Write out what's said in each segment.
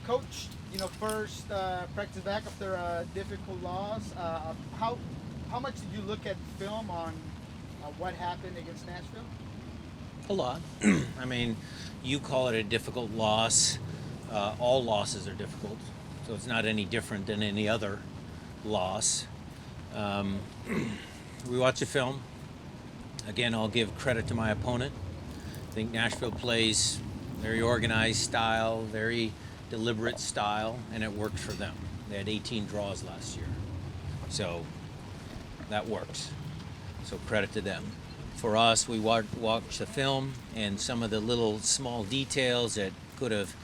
Coach, first practice back after a difficult loss. How much did you look at film on what happened against Nashville? A lot. I mean, you call it a difficult loss. All losses are difficult, so it's not any different than any other loss. Um, we watch the film. Again, I'll give credit to my opponent. I think Nashville plays very organized style, very deliberate style, and it worked for them. They had 18 draws last year, so that works. So credit to them. For us, we watched the film and some of the little small details that could have,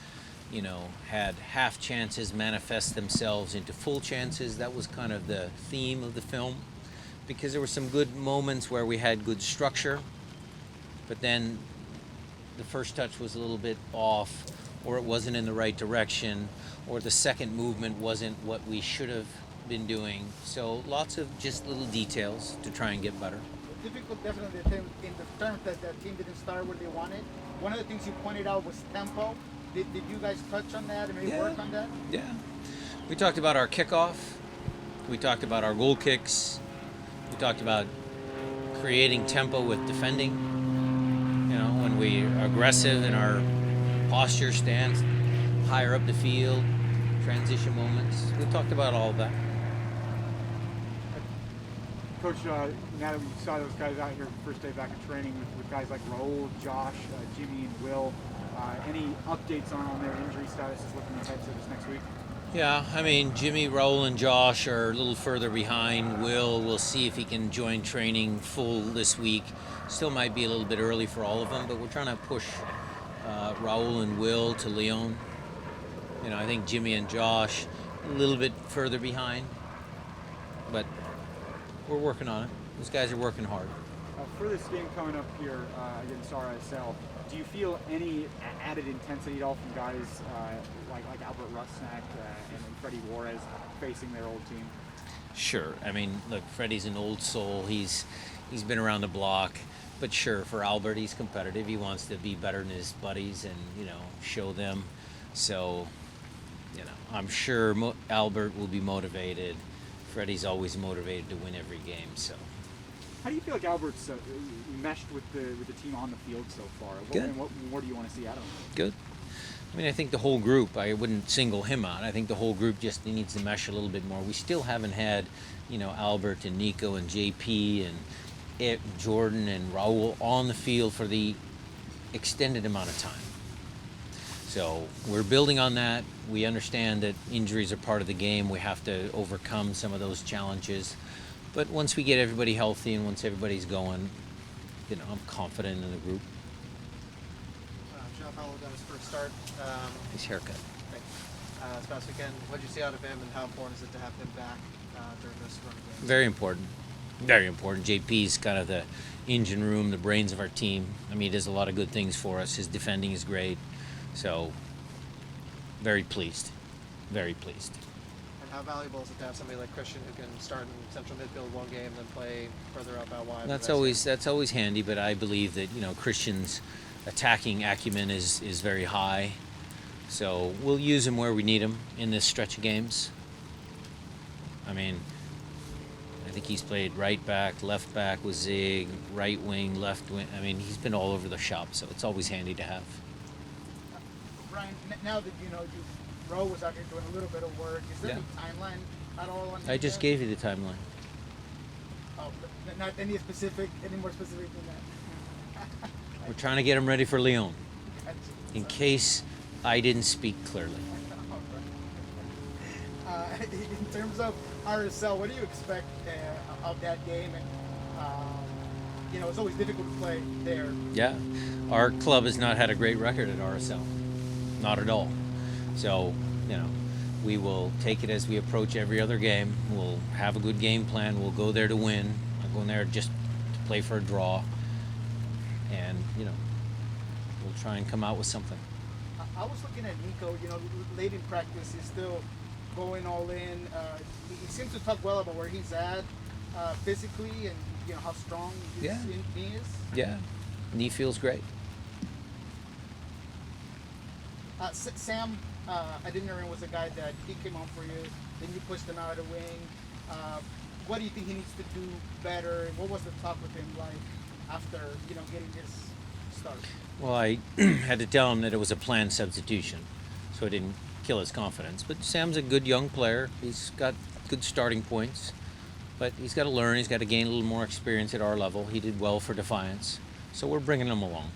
had half chances manifest themselves into full chances. That was kind of the theme of the film, because there were some good moments where we had good structure, but then the first touch was a little bit off, or it wasn't in the right direction, or the second movement wasn't what we should have been doing. So lots of just little details to try and get better. Difficult, definitely, in the terms that the team didn't start where they wanted. One of the things you pointed out was tempo. Did you guys touch on that and maybe Yeah, work on that? yeah. We talked about our kickoff. We talked about our goal kicks. We talked about creating tempo with defending. When we are aggressive in our posture stance, higher up the field, transition moments. We talked about all of that. Coach, now that we saw those guys out here first day back of training with guys like Raul, Josh, Jimmy, and Will, any updates on their injury statuses looking ahead to this next week? Yeah, I mean, Jimmy, Raul, and Josh are a little further behind. We'll see if he can join training full this week. Still might be a little bit early for all of them, but we're trying to push Raul and Will to Lyon. I think Jimmy and Josh a little bit further behind, but we're working on it. Those guys are working hard. For this game coming up here against RSL, do you feel any added intensity at all from guys like Albert Rusnak and Freddie Juarez facing their old team? Sure. I mean, look, Freddie's an old soul. He's been around the block. But sure, for Albert, he's competitive. He wants to be better than his buddies and, show them. So, I'm sure Albert will be motivated. Freddie's always motivated to win every game. So, how do you feel like Albert's meshed with the team on the field so far? Good. What more do you want to see out of him? Good. I mean, I think the whole group, I wouldn't single him out. I think the whole group just needs to mesh a little bit more. We still haven't had, Albert and Nico and JP and Jordan and Raul on the field for the extended amount of time. So we're building on that. We understand that injuries are part of the game. We have to overcome some of those challenges. But once we get everybody healthy and once everybody's going, I'm confident in the group. Jeff Howell got his first start. His haircut. This past weekend. What did you see out of him, and how important is it to have him back during this run of games? Very important. Very important. JP's kind of the engine room, the brains of our team. I mean, he does a lot of good things for us. His defending is great. So, very pleased. Very pleased. And how valuable is it to have somebody like Christian who can start in central midfield one game, then play further up out wide? That's always handy, but I believe that, Christian's attacking acumen is very high. So, we'll use him where we need him in this stretch of games. I mean, I think he's played right back, left back with Zig, right wing, left wing. I mean, he's been all over the shop, so it's always handy to have. Brian, now that Ro was out here doing a little bit of work, is there any timeline at all on I just gave you the timeline. Oh, but not any more specific than that. We're trying to get him ready for Lyon, in case I didn't speak clearly. In terms of RSL, what do you expect of that game? And it's always difficult to play there. Yeah, our club has not had a great record at RSL, not at all. So, we will take it as we approach every other game. We'll have a good game plan. We'll go there to win. I'm going there just to play for a draw, and we'll try and come out with something. I was looking at Nico. Late in practice, he's still going all in. He seems to talk well about where he's at physically and how strong his knee is. Yeah, knee feels great. Sam, Adeniran was a guy that he came on for you, then you pushed him out of the wing. What do you think he needs to do better? What was the talk with him like after getting his start? Well, I had to tell him that it was a planned substitution, so I didn't kill his confidence. But Sam's a good young player. He's got good starting points, but he's got to learn. He's got to gain a little more experience at our level. He did well for Defiance, so we're bringing him along.